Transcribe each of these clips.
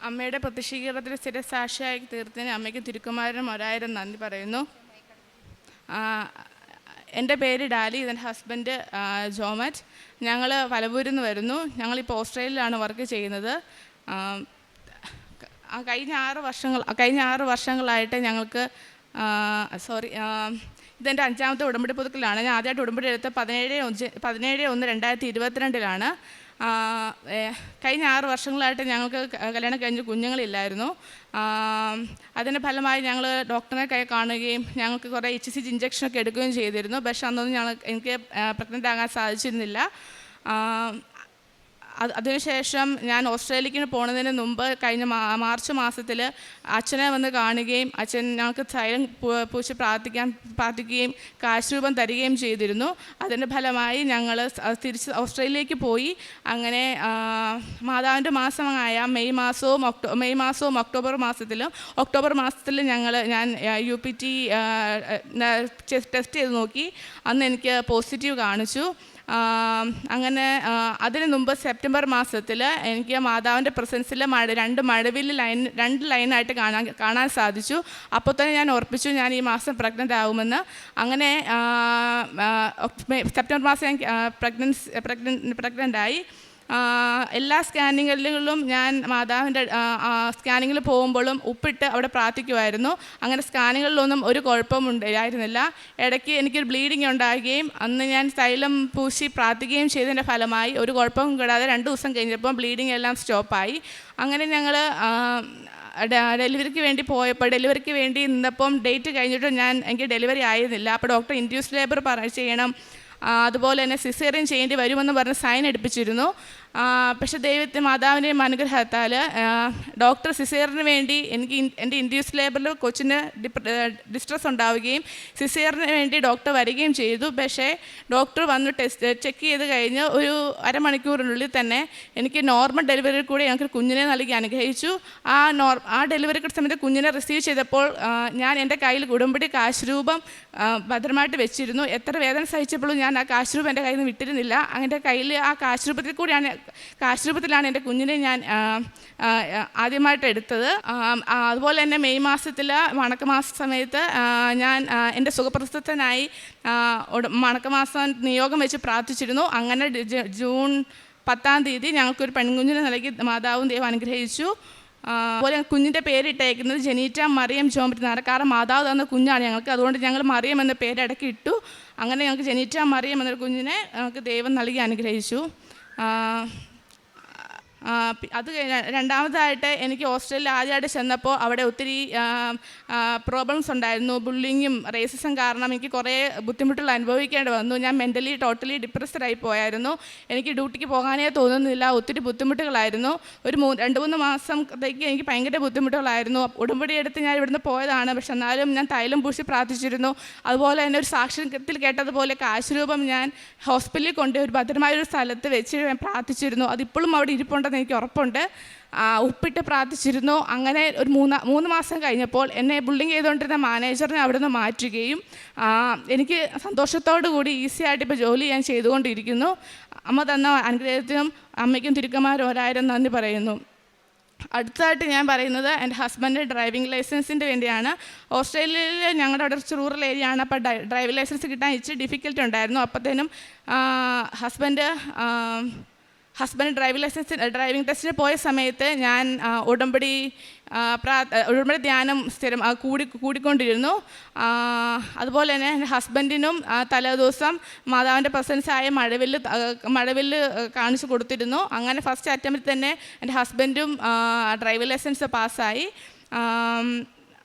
അമ്മയുടെ പ്രത്യക്ഷീകരണത്തിന് സ്ഥിരസാക്ഷിയായി തീർത്തതിന് അമ്മയ്ക്ക് തിരുക്കുമാരനും 1000 നന്ദി പറയുന്നു. എൻ്റെ പേര് ഡാലി, ഇതെൻ്റെ ഹസ്ബൻഡ് ജോമറ്റ്. ഞങ്ങൾ വലവൂരിൽ നിന്ന് വരുന്നു. ഞങ്ങളിപ്പോൾ ഓസ്ട്രേലിയയിലാണ് വർക്ക് ചെയ്യുന്നത്. കഴിഞ്ഞ 6 വർഷങ്ങളായിട്ട് ഞങ്ങൾക്ക് ഇതെൻ്റെ 5ാമത്തെ ഉടമ്പടി പുതുക്കലാണ്. ഞാൻ ആദ്യമായിട്ട് ഉടമ്പടി എടുത്തത് 17/1/2022 കഴിഞ്ഞ 6 വർഷങ്ങളായിട്ട് ഞങ്ങൾക്ക് കല്യാണം കഴിഞ്ഞ് കുഞ്ഞുങ്ങളില്ലായിരുന്നു. അതിൻ്റെ ഫലമായി ഞങ്ങൾ ഡോക്ടറെ കാണുകയും ഞങ്ങൾക്ക് കുറേ HCG ഇഞ്ചക്ഷനൊക്കെ എടുക്കുകയും ചെയ്തിരുന്നു. പക്ഷേ അന്നൊന്നും എനിക്ക് പ്രഗ്നൻ്റ് ആകാൻ സാധിച്ചിരുന്നില്ല. അതിനുശേഷം ഞാൻ ഓസ്ട്രേലിയക്ക് പോകുന്നതിന് മുമ്പ് കഴിഞ്ഞ മാർച്ച് മാസത്തിൽ അച്ഛനെ വന്ന് കാണുകയും അച്ഛൻ ഞങ്ങൾക്ക് തൈലം പൂശി പ്രാർത്ഥിക്കുകയും കാശ് രൂപം തരികയും ചെയ്തിരുന്നു. അതിൻ്റെ ഫലമായി ഞങ്ങൾ തിരിച്ച് ഓസ്ട്രേലിയയിലേക്ക് പോയി. അങ്ങനെ മാതാവിൻ്റെ മാസമായ മെയ് മാസവും ഒക്ടോബർ മാസത്തിലും ഞാൻ UPT ടെസ്റ്റ് ചെയ്ത് നോക്കി. അന്ന് എനിക്ക് പോസിറ്റീവ് കാണിച്ചു. അങ്ങനെ അതിനു മുമ്പ് സെപ്റ്റംബർ മാസത്തിൽ എനിക്ക് മാതാവിൻ്റെ പ്രസൻസിൽ രണ്ട് ലൈനായിട്ട് കാണാൻ സാധിച്ചു. അപ്പോൾ തന്നെ ഞാൻ ഉറപ്പിച്ചു ഞാൻ ഈ മാസം പ്രഗ്നൻ്റ് ആകുമെന്ന്. അങ്ങനെ സെപ്റ്റംബർ മാസം ഞാൻ പ്രഗ്നൻ്റായി. എല്ലാ സ്കാനിങ്ങുകളിലും ഞാൻ മാതാവിൻ്റെ സ്കാനിങ്ങിൽ പോകുമ്പോഴും ഉപ്പിട്ട് അവിടെ പ്രാർത്ഥിക്കുമായിരുന്നു. അങ്ങനെ സ്കാനിങ്ങുകളിലൊന്നും ഒരു കുഴപ്പവും ഉണ്ടായിരുന്നില്ല. ഇടയ്ക്ക് എനിക്കൊരു ബ്ലീഡിങ് ഉണ്ടാകുകയും അന്ന് ഞാൻ തൈലം പൂശി പ്രാർത്ഥിക്കുകയും ചെയ്തതിൻ്റെ ഫലമായി ഒരു കുഴപ്പവും കൂടാതെ 2 ദിവസം കഴിഞ്ഞപ്പോൾ ബ്ലീഡിങ് എല്ലാം സ്റ്റോപ്പായി. അങ്ങനെ ഞങ്ങൾ ഡെലിവറിക്ക് വേണ്ടി നിന്നപ്പം ഡേറ്റ് കഴിഞ്ഞിട്ടും എനിക്ക് ഡെലിവറി ആയിരുന്നില്ല. അപ്പോൾ ഡോക്ടർ ഇൻഡ്യൂസ് ലേബർ ചെയ്യണം, അതുപോലെ തന്നെ സിസേറിയൻ ചെയ്യേണ്ടി വരുമെന്ന് പറഞ്ഞ് സൈൻ എടുപ്പിച്ചിരുന്നു. പക്ഷേ മാതാവിൻ്റെയും അനുഗ്രഹത്താൽ ഡോക്ടർ സിസേറിന് വേണ്ടി എൻ്റെ ഇൻഡ്യൂസ് ലേബറിൽ കൊച്ചിന് ഡിസ്ട്രസ് ഉണ്ടാവുകയും സിസേറിന് വേണ്ടി ഡോക്ടർ വരികയും ചെയ്തു. പക്ഷേ ഡോക്ടർ വന്ന് ചെക്ക് ചെയ്ത് കഴിഞ്ഞ് ഒരു അരമണിക്കൂറിനുള്ളിൽ തന്നെ എനിക്ക് നോർമൽ ഡെലിവറി കൂടി ഞങ്ങൾക്ക് കുഞ്ഞിനെ നൽകി അനുഗ്രഹിച്ചു. ആ ഡെലിവറി സമയത്ത് കുഞ്ഞിനെ റിസീവ് ചെയ്തപ്പോൾ ഞാൻ എൻ്റെ കയ്യിൽ ഉടമ്പടി കാശ് രൂപം ഭദ്രമായിട്ട് വെച്ചിരുന്നു. എത്ര വേദന സഹിച്ചപ്പോഴും ഞാൻ ആ കാശ് രൂപം എൻ്റെ കയ്യിൽ നിന്ന് വിട്ടിരുന്നില്ല. എൻ്റെ കയ്യിൽ ആ കാശ് രൂപത്തിലാണ് എൻ്റെ കുഞ്ഞിനെ ഞാൻ ആദ്യമായിട്ട് എടുത്തത്. അതുപോലെ തന്നെ മെയ് മാസത്തിൽ മണക്കമാസ സമയത്ത് ഞാൻ എൻ്റെ സുഖപ്രസവത്തിനായി മണക്കമാസം നിയോഗം വെച്ച് പ്രാർത്ഥിച്ചിരുന്നു. അങ്ങനെ ജൂൺ 10-ാം തീയതി ഞങ്ങൾക്കൊരു പെൺകുഞ്ഞിനെ നൽകി മാതാവും ദൈവം അനുഗ്രഹിച്ചു. അതുപോലെ കുഞ്ഞിൻ്റെ പേരിട്ടേക്കുന്നത് ജനീറ്റ മറിയം ജോമറ്റ് എന്നാണ്. കാരണം മാതാവ് തന്ന കുഞ്ഞാണ് ഞങ്ങൾക്ക്. അതുകൊണ്ട് ഞങ്ങൾ മറിയം എന്ന പേര് ഇടയ്ക്ക് ഇട്ടു. അങ്ങനെ ഞങ്ങൾക്ക് ജനീറ്റ മറിയം എന്നൊരു കുഞ്ഞിനെ ഞങ്ങൾക്ക് ദൈവം നൽകി അനുഗ്രഹിച്ചു. അത് രണ്ടാമതായിട്ട് എനിക്ക് ഓസ്ട്രേലിയ ആദ്യമായിട്ട് ചെന്നപ്പോൾ അവിടെ ഒത്തിരി പ്രോബ്ലംസ് ഉണ്ടായിരുന്നു. ബുള്ളിങ്ങും റേസിസം കാരണം എനിക്ക് കുറേ ബുദ്ധിമുട്ടുകൾ അനുഭവിക്കേണ്ടി വന്നു. ഞാൻ ടോട്ടലി ഡിപ്രസ്ഡായി പോയായിരുന്നു. എനിക്ക് ഡ്യൂട്ടിക്ക് പോകാനേ തോന്നുന്നില്ല. ഒത്തിരി ബുദ്ധിമുട്ടുകളായിരുന്നു. ഒരു 2-3 മാസത്തേക്ക് എനിക്ക് ഭയങ്കര ബുദ്ധിമുട്ടുകളായിരുന്നു. ഉടമ്പടി എടുത്ത് ഞാൻ ഇവിടുന്ന് പോയതാണ്. പക്ഷെ എന്നാലും ഞാൻ തൈലം പൂശി പ്രാർത്ഥിച്ചിരുന്നു. അതുപോലെ തന്നെ ഒരു സാക്ഷ്യത്തിൽ കേട്ടതുപോലെ കാശ് രൂപം ഞാൻ ഹോസ്പിറ്റലിൽ കൊണ്ട് ഒരു ഭദ്രമായൊരു സ്ഥലത്ത് വെച്ച് ഞാൻ പ്രാർത്ഥിച്ചിരുന്നു. അതിപ്പോഴും അവിടെ ഇരിപ്പുണ്ടെന്ന് എനിക്ക് ഉറപ്പുണ്ട്. ഉപ്പിട്ട് പ്രാർത്ഥിച്ചിരുന്നു. അങ്ങനെ ഒരു 3 മാസം കഴിഞ്ഞപ്പോൾ എന്നെ ബുള്ളിങ് ചെയ്തുകൊണ്ടിരുന്ന മാനേജറിനെ അവിടെ നിന്ന് മാറ്റുകയും എനിക്ക് സന്തോഷത്തോടു കൂടി ഈസിയായിട്ട് ഇപ്പോൾ ജോലി ഞാൻ ചെയ്തുകൊണ്ടിരിക്കുന്നു. അമ്മ തന്ന അനുഗ്രഹത്തിനും അമ്മയ്ക്കും തിരുക്കന്മാരും 1000 നന്ദി പറയുന്നു. അടുത്തതായിട്ട് ഞാൻ പറയുന്നത് എൻ്റെ ഹസ്ബൻഡ് ഡ്രൈവിംഗ് ലൈസൻസിൻ്റെ വേണ്ടിയാണ്. ഓസ്ട്രേലിയയിൽ ഞങ്ങളുടെ അവിടെ കുറച്ച് റൂറൽ ഏരിയ ആണ്. അപ്പോൾ ഡ്രൈവിംഗ് ലൈസൻസ് കിട്ടാൻ ഇച്ചിരി ഡിഫിക്കൽട്ടി ഉണ്ടായിരുന്നു. അപ്പോഴത്തേനും ഹസ്ബൻഡ് ഡ്രൈവിംഗ് ടെസ്റ്റിന് പോയ സമയത്ത് ഞാൻ ഉടമ്പടി ധ്യാനം കൂടിക്കൊണ്ടിരുന്നു. അതുപോലെ തന്നെ എൻ്റെ ഹസ്ബൻഡിനും തലേദിവസം മാതാവിൻ്റെ പ്രസൻസായ മഴവില്ല് കാണിച്ചു കൊടുത്തിരുന്നു. അങ്ങനെ ഫസ്റ്റ് അറ്റംപ്റ്റിൽ തന്നെ എൻ്റെ ഹസ്ബൻഡും ഡ്രൈവിംഗ് ലൈസൻസ് പാസ്സായി.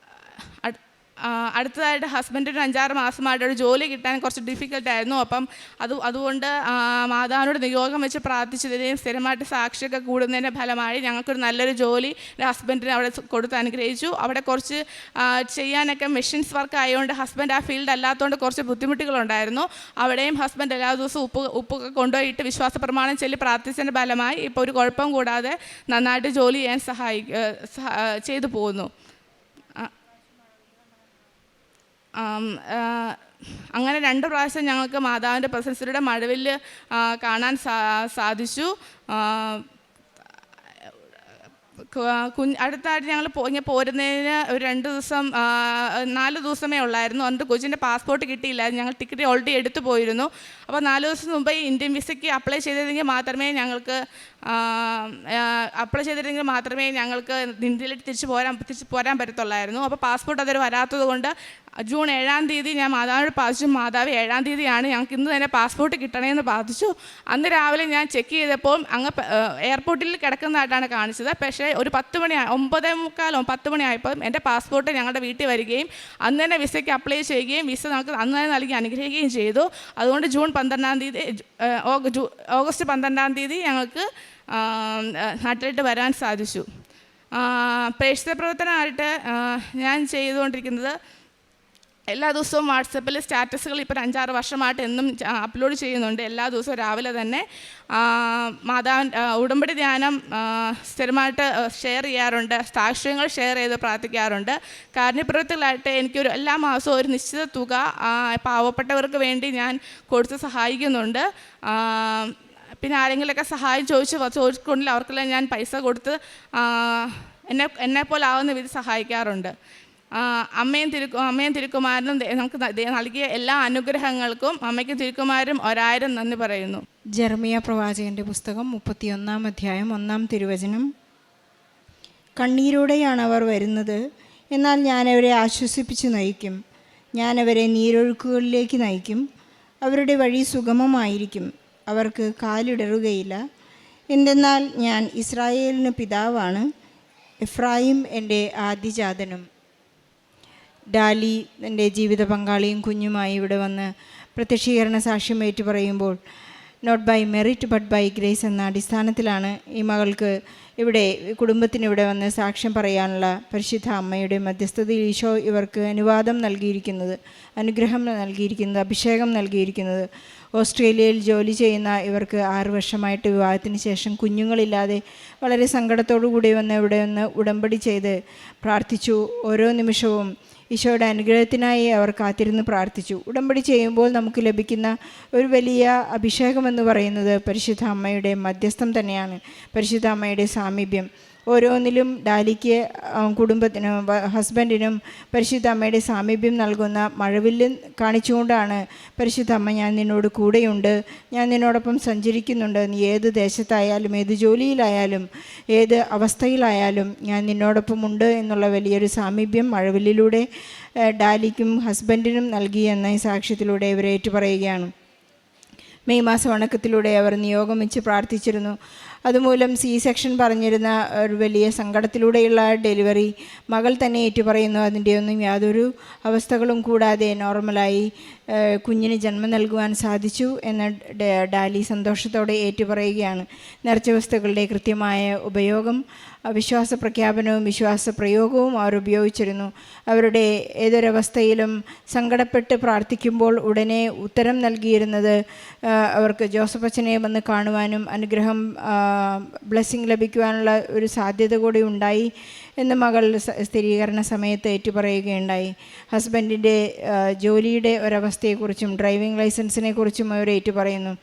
അടുത്തതായിട്ട് ഹസ്ബൻഡിന് 5-6 മാസമായിട്ട് ഒരു ജോലി കിട്ടാൻ കുറച്ച് ഡിഫിക്കൽട്ടായിരുന്നു. അപ്പം അതുകൊണ്ട് മാതാവിനോട് നിയോഗം വെച്ച് പ്രാർത്ഥിച്ചതിനെയും സ്ഥിരമായിട്ട് സാക്ഷിയൊക്കെ കൂടുന്നതിൻ്റെ ഫലമായി ഞങ്ങൾക്കൊരു നല്ലൊരു ജോലി ഹസ്ബൻഡിന് അവിടെ കൊടുത്ത് അനുഗ്രഹിച്ചു. അവിടെ കുറച്ച് ചെയ്യാനൊക്കെ മെഷീൻസ് വർക്ക് ആയതുകൊണ്ട് ഹസ്ബൻഡ് ആ ഫീൽഡ് അല്ലാത്തതുകൊണ്ട് കുറച്ച് ബുദ്ധിമുട്ടുകളുണ്ടായിരുന്നു. അവിടെയും ഹസ്ബൻഡ് എല്ലാ ദിവസവും ഉപ്പൊക്കെ കൊണ്ടുപോയിട്ട് വിശ്വാസ പ്രമാണം ചൊല്ലി പ്രാർത്ഥിച്ചതിൻ്റെ ഫലമായി ഇപ്പോൾ ഒരു കുഴപ്പം കൂടാതെ നന്നായിട്ട് ജോലി ചെയ്യാൻ ചെയ്തു പോകുന്നു. അങ്ങനെ 2 പ്രാവശ്യം ഞങ്ങൾക്ക് മാതാവിൻ്റെ പ്രസൻസിലൂടെ കാണാൻ സാധിച്ചു. അടുത്തായിട്ട് ഞങ്ങൾ ഇങ്ങനെ പോരുന്നതിന് ഒരു 2 ദിവസം 4 ദിവസമേ ഉള്ളായിരുന്നു. എന്നിട്ട് കൊച്ചിൻ്റെ പാസ്പോർട്ട് കിട്ടിയില്ലായിരുന്നു. ഞങ്ങൾ ടിക്കറ്റ് ഓൾറെഡി എടുത്തു പോയിരുന്നു. അപ്പോൾ 4 ദിവസം മുമ്പ് ഇന്ത്യൻ വിസയ്ക്ക് അപ്ലൈ ചെയ്തതെങ്കിൽ മാത്രമേ ഞങ്ങൾക്ക് ഇന്ത്യയിലേക്ക് തിരിച്ച് പോരാൻ പറ്റത്തുള്ളായിരുന്നു. അപ്പോൾ പാസ്പോർട്ട് അതുവരെ വരാത്തത് കൊണ്ട് ജൂൺ 7-ാം തീയതി ഞാൻ മാതാവിനോട് പ്രാർത്ഥിച്ചു. മാതാവ് 7-ാം തീയതിയാണ് ഞങ്ങൾക്ക് ഇന്ന് തന്നെ പാസ്പോർട്ട് കിട്ടണമെന്ന് പ്രാർത്ഥിച്ചു. അന്ന് രാവിലെ ഞാൻ ചെക്ക് ചെയ്തപ്പോൾ അങ്ങ് എയർപോർട്ടിൽ കിടക്കുന്നതായിട്ടാണ് കാണിച്ചത്. പക്ഷേ ഒരു 10 മണി 9:45 മണി ആയപ്പോൾ എൻ്റെ പാസ്പോർട്ട് ഞങ്ങളുടെ വീട്ടിൽ വരികയും അന്ന് തന്നെ വിസയ്ക്ക് അപ്ലൈ ചെയ്യുകയും വിസ നമുക്ക് അന്ന് തന്നെ നൽകി അനുഗ്രഹിക്കുകയും ചെയ്തു. അതുകൊണ്ട് ഓഗസ്റ്റ് 12-ാം തീയതി ഞങ്ങൾക്ക് നാട്ടിലോട്ട് വരാൻ സാധിച്ചു. പ്രേക്ഷിത പ്രവർത്തനമായിട്ട് ഞാൻ ചെയ്തുകൊണ്ടിരിക്കുന്നത് എല്ലാ ദിവസവും വാട്സപ്പിൽ സ്റ്റാറ്റസുകൾ ഇപ്പോൾ 5-6 വർഷമായിട്ട് എന്നും അപ്ലോഡ് ചെയ്യുന്നുണ്ട്. എല്ലാ ദിവസവും രാവിലെ തന്നെ ഉടമ്പടി ധ്യാനം സ്ഥിരമായിട്ട് ഷെയർ ചെയ്യാറുണ്ട്. സാക്ഷ്യങ്ങൾ ഷെയർ ചെയ്ത് പ്രാർത്ഥിക്കാറുണ്ട്. കാരുണ്യപ്രവൃത്തികളായിട്ട് എനിക്കൊരു എല്ലാ മാസവും ഒരു നിശ്ചിത തുക പാവപ്പെട്ടവർക്ക് വേണ്ടി ഞാൻ കൊടുത്ത് സഹായിക്കുന്നുണ്ട്. പിന്നെ ആരെങ്കിലുമൊക്കെ സഹായം ചോദിച്ചിട്ടുണ്ടെങ്കിൽ അവർക്കെല്ലാം ഞാൻ പൈസ കൊടുത്ത് എന്നെപ്പോലെ ആവുന്ന വിധം സഹായിക്കാറുണ്ട്. അമ്മയും തിരുക്കുമാരനും നമുക്ക് നൽകിയ എല്ലാ അനുഗ്രഹങ്ങൾക്കും അമ്മയ്ക്കും തിരുക്കുമാരും 1000 നന്ദി പറയുന്നു. ജെറമിയ പ്രവാചകൻ്റെ പുസ്തകം 31-ാം അധ്യായം 1-ാം തിരുവചനം. കണ്ണീരോടെയാണ് അവർ വരുന്നത്, എന്നാൽ ഞാനവരെ ആശ്വസിപ്പിച്ച് നയിക്കും. ഞാനവരെ നീരൊഴുക്കുകളിലേക്ക് നയിക്കും. അവരുടെ വഴി സുഗമമായിരിക്കും, അവർക്ക് കാലിടറുകയില്ല. എന്തെന്നാൽ ഞാൻ ഇസ്രായേലിന് പിതാവാണ്, എഫ്രായിം എൻ്റെ ആദ്യജാതനും. ഡാലി എൻ്റെ ജീവിത പങ്കാളിയും കുഞ്ഞുമായി ഇവിടെ വന്ന് പ്രത്യക്ഷീകരണ സാക്ഷ്യം ഏറ്റു പറയുമ്പോൾ not by merit but by grace എന്ന അടിസ്ഥാനത്തിലാണ് ഈ മകൾക്ക് കുടുംബത്തിനിവിടെ വന്ന് സാക്ഷ്യം പറയാനുള്ള പരിശുദ്ധ അമ്മയുടെ മധ്യസ്ഥതയിൽ ഈശോ ഇവർക്ക് അനുവാദം നൽകിയിരിക്കുന്നത്, അനുഗ്രഹം നൽകിയിരിക്കുന്നത്, അഭിഷേകം നൽകിയിരിക്കുന്നത്. ഓസ്ട്രേലിയയിൽ ജോലി ചെയ്യുന്ന ഇവർക്ക് 6 വർഷമായിട്ട് വിവാഹത്തിന് ശേഷം കുഞ്ഞുങ്ങളില്ലാതെ വളരെ സങ്കടത്തോടു കൂടി ഇവിടെ വന്ന് ഉടമ്പടി ചെയ്ത് പ്രാർത്ഥിച്ചു. ഓരോ നിമിഷവും ഈശോയുടെ അനുഗ്രഹത്തിനായി അവർ കാത്തിരുന്ന് പ്രാർത്ഥിച്ചു. ഉടമ്പടി ചെയ്യുമ്പോൾ നമുക്ക് ലഭിക്കുന്ന ഒരു വലിയ അഭിഷേകമെന്ന് പറയുന്നത് പരിശുദ്ധ അമ്മയുടെ മധ്യസ്ഥം തന്നെയാണ്, പരിശുദ്ധ അമ്മയുടെ സാമീപ്യം. ഓരോന്നിലും ഡാലിക്ക് കുടുംബത്തിനും ഹസ്ബൻഡിനും പരിശുദ്ധ അമ്മയുടെ സാമീപ്യം നൽകുന്ന മഴവില്ല് കാണിച്ചുകൊണ്ടാണ് പരിശുദ്ധ അമ്മ ഞാൻ നിന്നോട് കൂടെയുണ്ട്, ഞാൻ നിന്നോടൊപ്പം സഞ്ചരിക്കുന്നുണ്ട്, നീ ഏത് ദേശത്തായാലും ഏത് ജോലിയിലായാലും ഏത് അവസ്ഥയിലായാലും ഞാൻ നിന്നോടൊപ്പം ഉണ്ട് എന്നുള്ള വലിയൊരു സാമീപ്യം മഴവില്ലിലൂടെ ഡാലിക്കും ഹസ്ബൻഡിനും നൽകി എന്ന ഈ സാക്ഷ്യത്തിലൂടെ ഇവർ ഏറ്റുപറയുകയാണ്. മെയ് മാസ വണക്കത്തിലൂടെ അവർ നിയോഗം വെച്ച് പ്രാർത്ഥിച്ചിരുന്നു. അതുമൂലം സെക്ഷൻ പറഞ്ഞിരുന്ന ഒരു വലിയ സങ്കടത്തിലൂടെയുള്ള ഡെലിവറി മകൾ തന്നെ ഏറ്റുപറയുന്നു. അതിൻ്റെ ഒന്നും യാതൊരു അവസ്ഥകളും കൂടാതെ നോർമലായി കുഞ്ഞിന് ജന്മം നൽകുവാൻ സാധിച്ചു എന്ന് ഡാലി സന്തോഷത്തോടെ ഏറ്റുപറയുകയാണ്. നേർച്ച വസ്തുക്കളുടെ കൃത്യമായ ഉപയോഗം, വിശ്വാസ പ്രഖ്യാപനവും വിശ്വാസ പ്രയോഗവും അവർ ഉപയോഗിച്ചിരുന്നു. അവരുടെ ഏതൊരവസ്ഥയിലും സങ്കടപ്പെട്ട് പ്രാർത്ഥിക്കുമ്പോൾ ഉടനെ ഉത്തരം നൽകിയിരുന്നത് അവർക്ക് ജോസഫ് അച്ഛനെ വന്ന് കാണുവാനും അനുഗ്രഹം ബ്ലെസ്സിങ് ലഭിക്കുവാനുള്ള ഒരു സാധ്യത കൂടി ഉണ്ടായി എന്ന് മകൾ സ്ഥിരീകരണ സമയത്ത് ഏറ്റുപറയുകയുണ്ടായി. ഹസ്ബൻഡിൻ്റെ ജോലിയുടെ ഒരവസ്ഥയെക്കുറിച്ചും ഡ്രൈവിംഗ് ലൈസൻസിനെ കുറിച്ചും അവർ ഏറ്റുപറയുന്നു.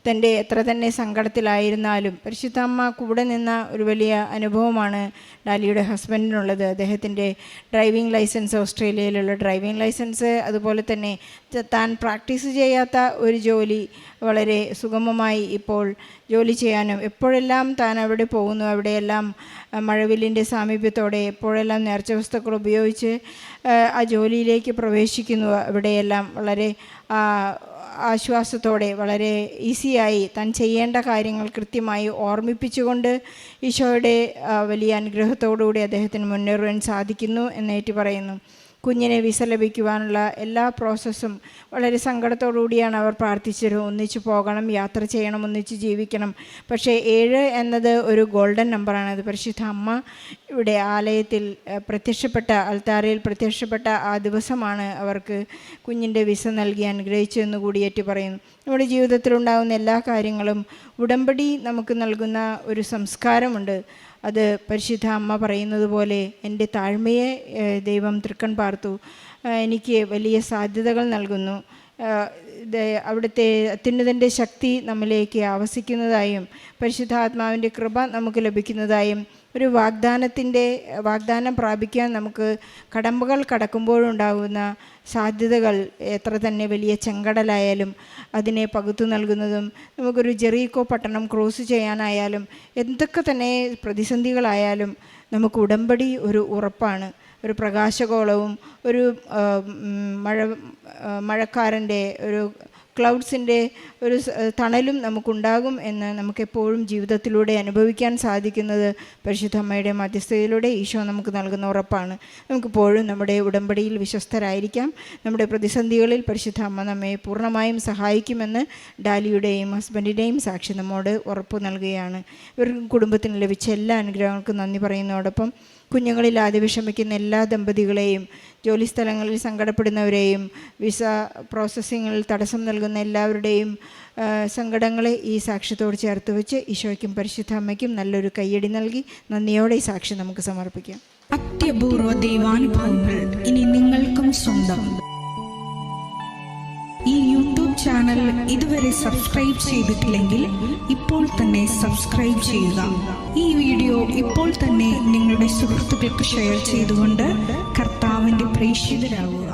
തൻ്റെ എത്ര തന്നെ സങ്കടത്തിലായിരുന്നാലും പരിശുദ്ധ അമ്മ കൂടെ നിന്ന ഒരു വലിയ അനുഭവമാണ് ഡാലിയുടെ ഹസ്ബൻഡിനുള്ളത്. അദ്ദേഹത്തിൻ്റെ ഡ്രൈവിംഗ് ലൈസൻസ്, ഓസ്ട്രേലിയയിലുള്ള ഡ്രൈവിംഗ് ലൈസൻസ്, അതുപോലെ തന്നെ താൻ പ്രാക്ടീസ് ചെയ്യാത്ത ഒരു ജോലി വളരെ സുഗമമായി ഇപ്പോൾ ജോലി ചെയ്യാനും എപ്പോഴെല്ലാം താൻ അവിടെ പോകുന്നു അവിടെയെല്ലാം മഴവില്ലിൻ്റെ സാമീപ്യത്തോടെ എപ്പോഴെല്ലാം നേർച്ച വസ്തുക്കൾ ഉപയോഗിച്ച് ആ ജോലിയിലേക്ക് പ്രവേശിക്കുന്നു അവിടെയെല്ലാം വളരെ ആശ്വാസത്തോടെ വളരെ ഈസിയായി താൻ ചെയ്യേണ്ട കാര്യങ്ങൾ കൃത്യമായി ഓർമ്മിപ്പിച്ചുകൊണ്ട് ഈശോയുടെ വലിയ അനുഗ്രഹത്തോടുകൂടി അദ്ദേഹത്തിന് മുന്നേറുവാൻ സാധിക്കുന്നു എന്നേറ്റു പറയുന്നു. കുഞ്ഞിനെ വിസ ലഭിക്കുവാനുള്ള എല്ലാ പ്രോസസ്സും വളരെ സങ്കടത്തോടുകൂടിയാണ് അവർ പ്രാർത്ഥിച്ചത്. ഒന്നിച്ചു പോകണം, യാത്ര ചെയ്യണം, ഒന്നിച്ച് ജീവിക്കണം. പക്ഷേ 7 എന്നത് ഒരു ഗോൾഡൻ നമ്പറാണ്. അത് പരിശുദ്ധ അമ്മ ഇവിടെ ആലയത്തിൽ പ്രത്യക്ഷപ്പെട്ട, അൽത്താരയിൽ പ്രത്യക്ഷപ്പെട്ട ആ ദിവസമാണ് അവർക്ക് കുഞ്ഞിൻ്റെ വിസ നൽകി അനുഗ്രഹിച്ചതെന്ന് കൂടി ഏറ്റു പറയുന്നു. നമ്മുടെ ജീവിതത്തിലുണ്ടാകുന്ന എല്ലാ കാര്യങ്ങളും ഉടമ്പടി നമുക്ക് നൽകുന്ന ഒരു സംസ്കാരമുണ്ട്. അത് പരിശുദ്ധ അമ്മ പറയുന്നത് പോലെ എൻ്റെ താഴ്മയെ ദൈവം തൃക്കൺ പാർത്തു, എനിക്ക് വലിയ സാധ്യതകൾ നൽകുന്നു, അവിടുത്തെ അത്യുന്നതൻ്റെ ശക്തി നമ്മിലേക്ക് ആവസിക്കുന്നതായും പരിശുദ്ധാത്മാവിൻ്റെ കൃപ നമുക്ക് ലഭിക്കുന്നതായും ഒരു വാഗ്ദാനം പ്രാപിക്കാൻ നമുക്ക് കടമ്പകൾ കടക്കുമ്പോഴുണ്ടാകുന്ന സാധ്യതകൾ എത്ര തന്നെ വലിയ ചെങ്കടലായാലും അതിനെ പകുത്തു നൽകുന്നതും, നമുക്കൊരു ജെറീക്കോ പട്ടണം ക്രോസ് ചെയ്യാനായാലും എന്തൊക്കെ തന്നെ പ്രതിസന്ധികളായാലും നമുക്ക് ഉടമ്പടി ഒരു ഉറപ്പാണ്. ഒരു പ്രകാശഗോളവും ഒരു മഴക്കാരൻ്റെ ഒരു ക്ലൗഡ്സിൻ്റെ ഒരു തണലും നമുക്കുണ്ടാകും എന്ന് നമുക്കെപ്പോഴും ജീവിതത്തിലൂടെ അനുഭവിക്കാൻ സാധിക്കുന്നത് പരിശുദ്ധ അമ്മയുടെ മധ്യസ്ഥതയിലൂടെ ഈശോ നമുക്ക് നൽകുന്ന ഉറപ്പാണ്. നമുക്കിപ്പോഴും നമ്മുടെ ഉടമ്പടിയിൽ വിശ്വസ്തരായിരിക്കാം. നമ്മുടെ പ്രതിസന്ധികളിൽ പരിശുദ്ധ അമ്മ നമ്മെ പൂർണ്ണമായും സഹായിക്കുമെന്ന് ഡാലിയുടെയും ഹസ്ബൻഡിൻ്റെയും സാക്ഷി നമ്മോട് ഉറപ്പ് നൽകുകയാണ്. ഇവർക്കും കുടുംബത്തിന് ലഭിച്ച എല്ലാ അനുഗ്രഹങ്ങൾക്കും നന്ദി പറയുന്നതോടൊപ്പം കുഞ്ഞുങ്ങളില്ലാതെ വിഷമിക്കുന്ന എല്ലാ ദമ്പതികളെയും, ജോലിസ്ഥലങ്ങളിൽ സങ്കടപ്പെടുന്നവരെയും, വിസ പ്രോസസ്സിങ്ങിൽ തടസ്സം നൽകുന്ന എല്ലാവരുടെയും സങ്കടങ്ങളെ ഈ സാക്ഷ്യത്തോട് ചേർത്ത് വെച്ച് ഈശോയ്ക്കും പരിശുദ്ധ അമ്മയ്ക്കും നല്ലൊരു കയ്യടി നൽകി നന്ദിയോടെ ഈ സാക്ഷ്യം നമുക്ക് സമർപ്പിക്കാം. അത്യപൂർവ ദൈവാനുഭവങ്ങൾ ഇനി നിങ്ങൾക്കും സ്വന്തം. ഈ യൂട്യൂബ് ചാനൽ ഇതുവരെ സബ്സ്ക്രൈബ് ചെയ്തിട്ടില്ലെങ്കിൽ ഇപ്പോൾ തന്നെ സബ്സ്ക്രൈബ് ചെയ്യുക. ഈ വീഡിയോ ഇപ്പോൾ തന്നെ നിങ്ങളുടെ സുഹൃത്തുക്കൾക്ക് ഷെയർ ചെയ്തുകൊണ്ട് കർത്താവിൻ്റെ പ്രേക്ഷിതരാകുക.